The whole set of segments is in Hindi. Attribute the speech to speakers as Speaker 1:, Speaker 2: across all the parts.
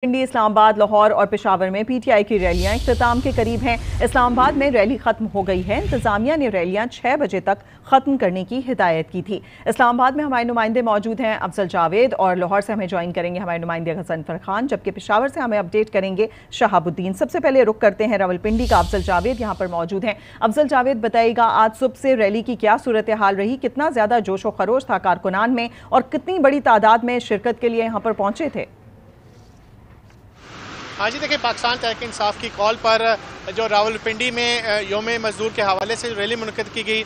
Speaker 1: पिंडी, इस्लामाबाद, लाहौर और पेशावर में पीटीआई की रैलियां इख्तिताम के करीब हैं। इस्लामाबाद में रैली खत्म हो गई है। इंतजामिया ने रैलियां 6 बजे तक खत्म करने की हिदायत की थी। इस्लामाबाद में हमारे नुमाइंदे मौजूद हैं अफजल जावेद, और लाहौर से हमें ज्वाइन करेंगे हमारे नुमाइंदे गजनफर खान, जबकि पेशावर से हमें अपडेट करेंगे शहाबुद्दीन। सबसे पहले रुख करते हैं रावलपिंडी का। अफजल जावेद यहाँ पर मौजूद हैं। अफजल जावेद, बताइएगा आज सुबह से रैली की क्या सूरत हाल रही, कितना ज्यादा जोश व खरोश था कारकुनान में और कितनी बड़ी तादाद में शिरकत के लिए यहाँ पर पहुंचे थे?
Speaker 2: हाँ जी, देखिए, पाकिस्तान तहरीक इंसाफ की कॉल पर जो रावलपिंडी में योम मजदूर के हवाले से रैली मुनक़िद की गई,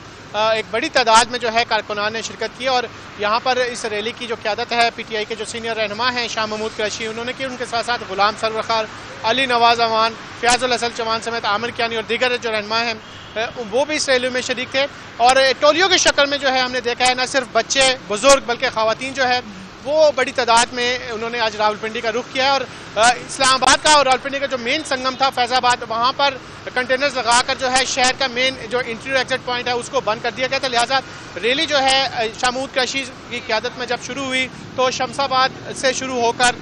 Speaker 2: एक बड़ी तादाद में जो है कारकुनान ने शिरकत की। और यहाँ पर इस रैली की जो क़यादत है पीटीआई के जो सीनियर रहनुमा हैं शाह महमूद कुरैशी, उन्होंने की। उनके साथ साथ गुलाम सरवर खान, अली नवाज अवान, फयाजुल हसन चौहान समेत आमिर कियानी और दीगर जो रहनुमा हैं वो भी इस रैली में शरीक थे। और टोलियों की शक्ल में जो है हमने देखा है, न सिर्फ बच्चे बुजुर्ग बल्कि ख़वातीन जो है वो बड़ी तादाद में उन्होंने आज रावलपिंडी का रुख किया है। और इस्लामाबाद का और रावलपिंडी का जो मेन संगम था फैज़ाबाद, वहाँ पर कंटेनर्स लगाकर जो है शहर का मेन जो एंट्री और एग्जिट पॉइंट है उसको बंद कर दिया गया था। लिहाजा रैली जो है शाह महमूद कुरैशी की क़यादत में जब शुरू हुई तो शमसाबाद से शुरू होकर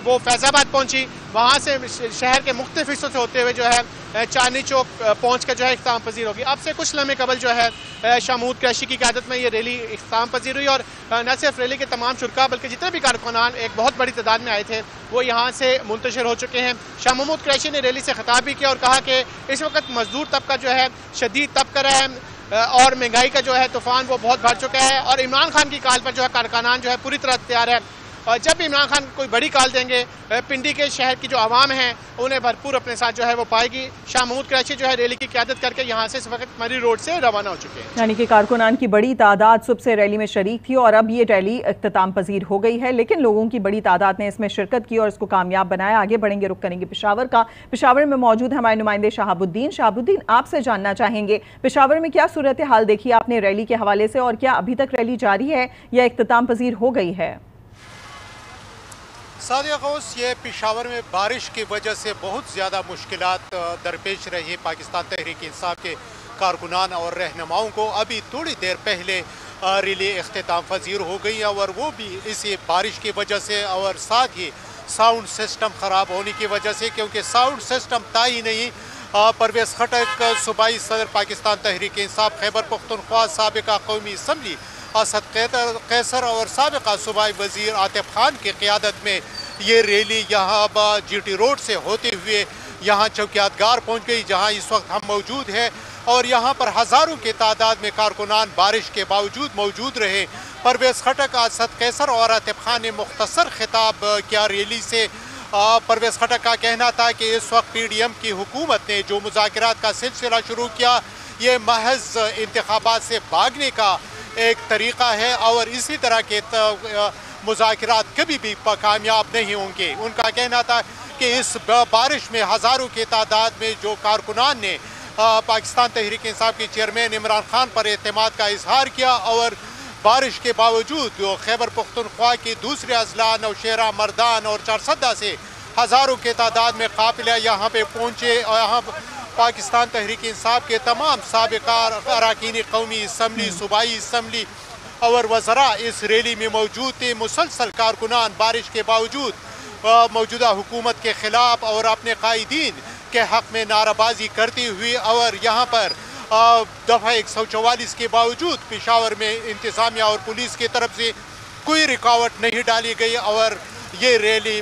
Speaker 2: वो फैज़ाबाद पहुँची। वहाँ से शहर के मुख्तलिफ हिस्सों से होते हुए जो है चांदनी चौक पहुँच कर जो है इख्तिताम पजीर होगी। अब से कुछ लम्हे कबल जो है शाह महमूद कुरैशी की क़यादत में ये रैली इख्तिताम पजीर हुई। और न सिर्फ रैली के तमाम शुरा बल्कि जितने भी कारकुनान एक बहुत बड़ी तादाद में आए थे वो यहाँ से मुंतशिर हो चुके हैं। शाह महमूद कुरैशी ने रैली से खिताब भी किया और कहा कि इस वक्त मजदूर तबका जो है शदीद तब कर रहा है और महंगाई का जो है तूफान वो बहुत बढ़ चुका है। और इमरान खान की काल पर जो है कारकुनान जो है पूरी तरह तैयार है। और जब भी इमरान खान कोई बड़ी काल देंगे, पिंडी के शहर की जो आवाम है उन्हें भरपूर अपने साथ जो है वो पाएगी। शाह महमूद कुरैशी जो है रैली की क़यादत करके यहाँ से इस वक्त मरी रोड से रवाना हो चुके हैं।
Speaker 1: यानी कि कारकुनान की बड़ी तादाद सुबह से रैली में शरीक थी और अब ये रैली इख्तिताम पजीर हो गई है, लेकिन लोगों की बड़ी तादाद ने इसमें शिरकत की और इसको कामयाब बनाया। आगे बढ़ेंगे, रुख करेंगे पेशावर का। पेशावर में मौजूद है हमारे नुमाइंदे शहाबुद्दीन। शहाबुद्दीन, आपसे जानना चाहेंगे पेशावर में क्या सूरत हाल देखी आपने रैली के हवाले से, और क्या अभी तक रैली जारी है या इख्तिताम पजीर हो गई है?
Speaker 3: सादिया गौस, ये पेशावर में बारिश की वजह से बहुत ज़्यादा मुश्किलात दरपेश रही पाकिस्तान तहरीक इंसाफ के कारकुनान और रहनुमाओं को। अभी थोड़ी देर पहले रैली इख्तिताम पजीर हो गई और वो भी इसी बारिश की वजह से और साथ ही साउंड सिस्टम ख़राब होने की वजह से, क्योंकि साउंड सिस्टम था ही नहीं। परवेज़ खटक, सूबाई सदर पाकिस्तान तहरीक इंसाफ खैबर पख्तूनख्वा, साबिका कौमी असम्बली असद कैसर और साबिका सूबाई वज़ीर आतिफ खान की क़यादत में ये रैली यहाँ GT रोड से होते हुए यहाँ चौकियातगार पहुँच गई, जहाँ इस वक्त हम मौजूद हैं। और यहाँ पर हज़ारों की तादाद में कारकुनान बारिश के बावजूद मौजूद रहे। परवेज़ खटक, असद कैसर और आतिफ खान ने मुख्तसर खिताब किया रैली से। परवेज़ खटक का कहना था कि इस वक्त PDM की हुकूमत ने जो मुज़ाकरात का सिलसिला शुरू किया, ये महज इंतखाबात से भागने का एक तरीक़ा है और इसी तरह के मुज़ाकरात कभी भी कामयाब नहीं होंगे। उनका कहना था कि इस बारिश में हज़ारों की तादाद में जो कारकुनान ने पाकिस्तान तहरीक इंसाफ के चेयरमैन इमरान खान पर एतमाद का इजहार किया और बारिश के बावजूद जो खैबर पख्तूनख्वा की दूसरे अजला नौशेरा, मर्दान और चारसदा से हज़ारों की तादाद में काफिला यहाँ पे पहुँचे। और यहाँ पाकिस्तान तहरीक इंसाफ के तमाम साबिका अरकान कौमी असम्बली, सूबाई असम्बली और वज़रा इस रैली में मौजूद थे। मुसलसल कारकुनान बारिश के बावजूद मौजूदा हुकूमत के ख़िलाफ़ और अपने कायदीन के हक़ में नाराबाजी करती हुई और यहाँ पर दफ़ा 144 के बावजूद पेशावर में इंतज़ामिया और पुलिस की तरफ से कोई रुकावट नहीं डाली गई और ये रैली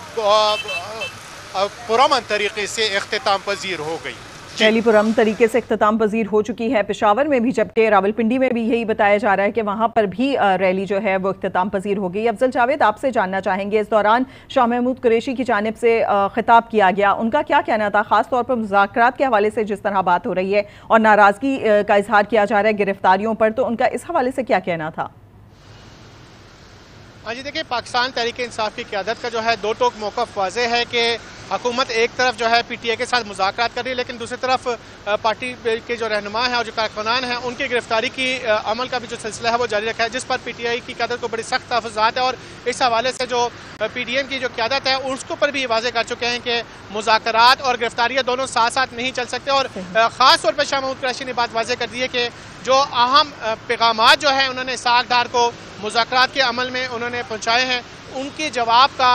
Speaker 3: पुरअमन तरीके से इख्तिताम पजीर हो गई।
Speaker 1: रैली पुरअमन तरीके से इख्तिताम पजीर हो चुकी है पेशावर में भी, जबकि रावलपिंडी में भी यही बताया जा रहा है कि वहाँ पर भी रैली जो है वो इख्तिताम पजीर हो गई। अफजल जावेद, आपसे जानना चाहेंगे इस दौरान शाह महमूद कुरैशी की जानिब से खिताब किया गया, उनका क्या कहना था ख़ास तौर पर मुज़ाकरात के हवाले से जिस तरह बात हो रही है और नाराज़गी का इजहार किया जा रहा है गिरफ्तारियों पर, तो उनका इस हवाले से क्या कहना था?
Speaker 2: हाँ जी, देखिए, पाकिस्तान तहरीक इंसाफ की क़यादत का जो है दो टोक मौक़िफ़ वाज़ेह है कि हुकूमत एक तरफ जो है PTI के साथ मुज़ाकरात कर रही है, लेकिन दूसरी तरफ पार्टी के जो रहनुमा हैं और जो कारकुनान हैं उनकी गिरफ्तारी की अमल का भी जो सिलसिला है वो जारी रखा है, जिस पर PTI की क़यादत को बड़ी सख्त तहफ़्फ़ुज़ात है। और इस हवाले से जो PDM की जो क़यादत है उसको पर भी वाज़ेह कर चुके हैं कि मुज़ाकरात और गिरफ्तारियाँ दोनों साथ साथ नहीं चल सकते। और ख़ास तौर पर शाह महमूद कुरैशी ने बात वाज़ेह कर दी है कि जो अहम पैगामात जो है उन्होंने साखदार को मुज़ाकरात के अमल में उन्होंने पहुँचाए हैं, उनके जवाब का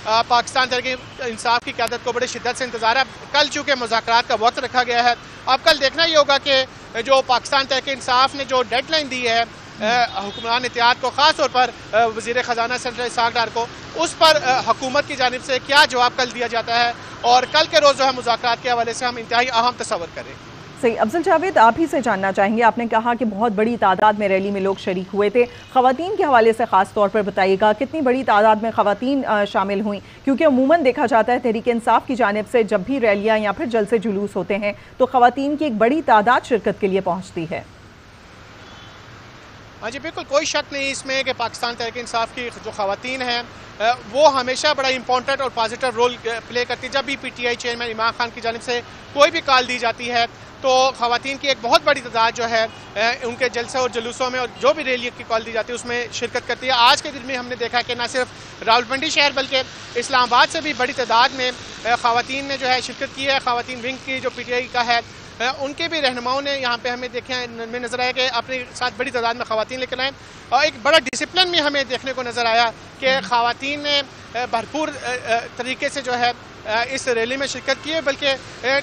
Speaker 2: पाकिस्तान तहरीक इंसाफ की क़यादत को बड़ी शिद्दत से इंतजार है। कल चूँकि मुज़ाकरात का वक्त रखा गया है, अब कल देखना ये होगा कि जो पाकिस्तान तहरीक इंसाफ ने जो डेडलाइन दी है हुक्मरान इत्तेहाद को, ख़ास तौर पर वज़ीर ख़जाना सेनेटर इसहाक़ डार को, उस पर हुकूमत की जानिब से क्या जवाब कल दिया जाता है और कल के रोज़ जो है मुज़ाकरात के हवाले से हम इंतहाई अहम तस्वर करें।
Speaker 1: सही। अफजल जावेद, आप ही से जानना चाहेंगे, आपने कहा कि बहुत बड़ी तादाद में रैली में लोग शरीक हुए थे, ख़वातीन के हवाले से ख़ास तौर पर बताइएगा कितनी बड़ी तादाद में ख़वातीन शामिल हुई, क्योंकि अमूमन देखा जाता है तहरीक इंसाफ की जानिब से जब भी रैलियाँ या फिर जलसे जुलूस होते हैं तो ख़वातीन की एक बड़ी तादाद शिरकत के लिए पहुँचती है।
Speaker 2: हाँ जी, बिल्कुल कोई शक नहीं इसमें कि पाकिस्तान तहरीक इंसाफ की जो ख़वातीन हैं वो हमेशा बड़ा इंपॉर्टेंट और पॉजिटिव रोल प्ले करती है। जब भी PTI चेयरमैन इमरान खान की जानिब से कोई भी कॉल दी जाती है तो ख़वातीन की एक बहुत बड़ी तादाद जो है उनके जलसे और जुलूसों में और जो भी रैली की कॉल दी जाती है उसमें शिरकत करती है। आज के दिन में हमने देखा कि न सिर्फ रावलपिंडी शहर बल्कि इस्लामाबाद से भी बड़ी तादाद में ख़वातीन ने जो है शिरकत की है। ख़वातीन विंग की जो PTI का है उनके भी रहनुमाओं ने यहाँ पे हमें देखे में नज़र आया कि अपने साथ बड़ी तादाद में ख़वातीन लेकर आए और एक बड़ा डिसिप्लिन भी हमें देखने को नज़र आया कि ख़वातीन ने भरपूर तरीके से जो है इस रैली में शिरकत की है, बल्कि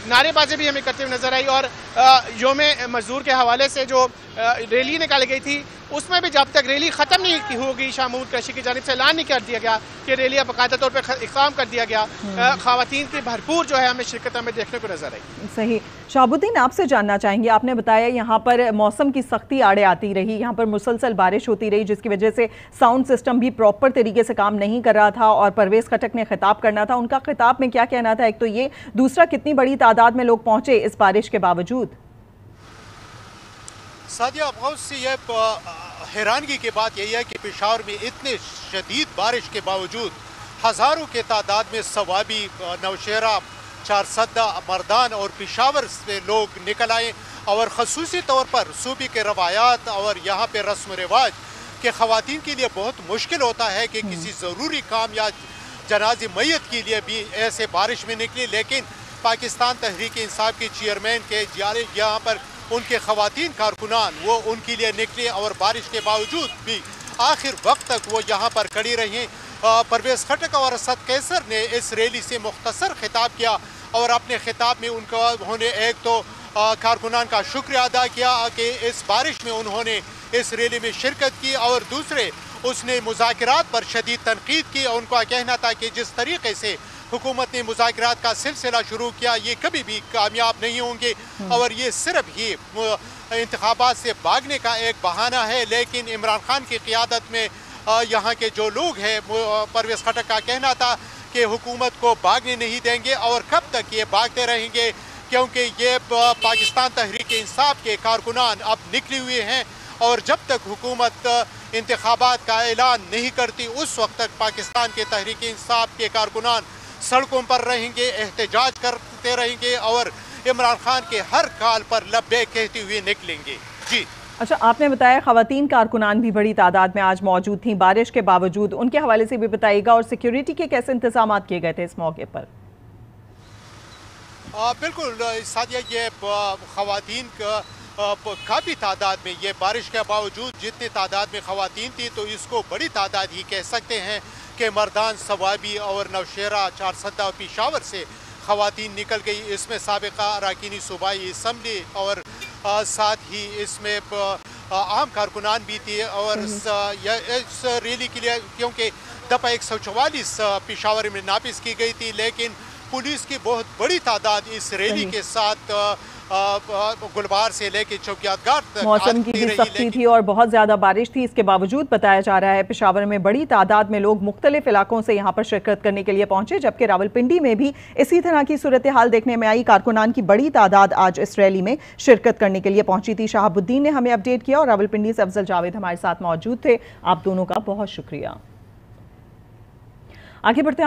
Speaker 2: नारेबाजी भी हमें करते हुए नजर आई। और योम मजदूर के हवाले से जो रैली निकाली गई थी उसमें भी जब तक रैली ख़त्म नहीं होगी शाह महमूद कुरैशी की जानिब से ऐलान नहीं कर दिया गया कि रैली बाकायदा तौर पर इक़ाम कर दिया गया, ख़वातीन की भरपूर जो है हमें शिरकत हमें देखने को नजर आई।
Speaker 1: सही। शहाबुद्दीन, आपसे जानना चाहेंगे, आपने बताया यहाँ पर मौसम की सख्ती आड़े आती रही, यहाँ पर मुसलसल बारिश होती रही जिसकी वजह से साउंड सिस्टम भी प्रॉपर तरीके से काम नहीं कर रहा था और परवेज़ खटक ने खिताब करना था, उनका खिताब में क्या कहना था? एक तो ये, दूसरा कितनी बड़ी तादाद में लोग पहुंचे इस बारिश के बावजूद?
Speaker 3: सादिया, बहुत सी ये हैरानगी की बात यही है कि पेशावर में इतने शदीद बारिश के बावजूद हज़ारों के तादाद में सवाबी, नौशेरा, चारसद्दा, मर्दान और पेशावर से लोग निकल आए और ख़ुसूसी तौर पर सूबे के रवायात और यहाँ पे रस्म रिवाज के ख़वातीन के लिए बहुत मुश्किल होता है कि किसी ज़रूरी काम या जनाज़े मैयत के लिए भी ऐसे बारिश में निकली, लेकिन पाकिस्तान तहरीक इंसाफ के चेयरमैन के यहाँ पर उनके ख़वातीन कारकुनान वो उनके लिए निकले और बारिश के बावजूद भी आखिर वक्त तक वो यहाँ पर खड़ी रही। परवेज़ खटक और असद कैसर ने इस रैली से मुख्तसर खिताब किया और अपने खिताब में उन्होंने एक तो कारकुनान का शुक्रिया अदा किया कि इस बारिश में उन्होंने इस रैली में शिरकत की और दूसरे उसने मुज़ाकरात पर शदीद तनकीद की और उनका कहना था कि जिस तरीके से हुकूमत ने मुज़ाकरात का सिलसिला शुरू किया ये कभी भी कामयाब नहीं होंगे और ये सिर्फ ही इंतखाबात से भागने का एक बहाना है। लेकिन इमरान खान की क़ियादत में यहाँ के जो लोग हैं, परवेज़ खटक का कहना था कि हुकूमत को भागने नहीं देंगे और कब तक ये भागते रहेंगे, क्योंकि ये पाकिस्तान तहरीक इंसाफ के कारकुनान अब निकले हुए हैं और जब तक हुकूमत इंतखाबात का ऐलान नहीं करती उस वक्त तक पाकिस्तान के तहरीक इंसाफ के कारकुनान सड़कों पर रहेंगे, एहतजाज करते रहेंगे और इमरान खान के हर कॉल पर लब्बैक कहते हुए निकलेंगे। जी
Speaker 1: अच्छा, आपने बताया ख़वातीन कारकुनान भी बड़ी तादाद में आज मौजूद थी बारिश के बावजूद, उनके हवाले से भी बताइएगा और सिक्योरिटी के कैसे इंतजाम किए गए थे इस मौके पर?
Speaker 3: बिल्कुल सादिया, ये ख़वातीन काफ़ी तादाद में, ये बारिश के बावजूद जितनी तादाद में ख़वातीन थी तो इसको बड़ी तादाद ही कह सकते हैं कि मर्दान, सवाबी और नौशेरा, चारसद्दा और पेशावर से ख़वातीन निकल गई। इसमें साबिक़ा अरकानी सूबाई असम्बली और साथ ही इसमें आम कारकुनान भी थी और इस रैली के लिए क्योंकि दफ़ा 144 पेशावर में नाफिज की गई थी, लेकिन पुलिस की बहुत बड़ी तादाद इस रैली के साथ गुलबार से लेके चौकियातगार तक
Speaker 1: मौसम की भी सख्ती थी और बहुत ज़्यादा बारिश थी, इसके बावजूद बताया जा रहा है पेशावर में बड़ी तादाद में लोग मुख्तलिफ इलाकों से यहाँ पर शिरकत करने के लिए पहुंचे, जबकि रावलपिंडी में भी इसी तरह की सूरत हाल देखने में आई। कारकुनान की बड़ी तादाद आज इस रैली में शिरकत करने के लिए पहुंची थी। शहाबुद्दीन ने हमें अपडेट किया और रावलपिंडी से अफजल जावेद हमारे साथ मौजूद थे। आप दोनों का बहुत शुक्रिया। आगे बढ़ते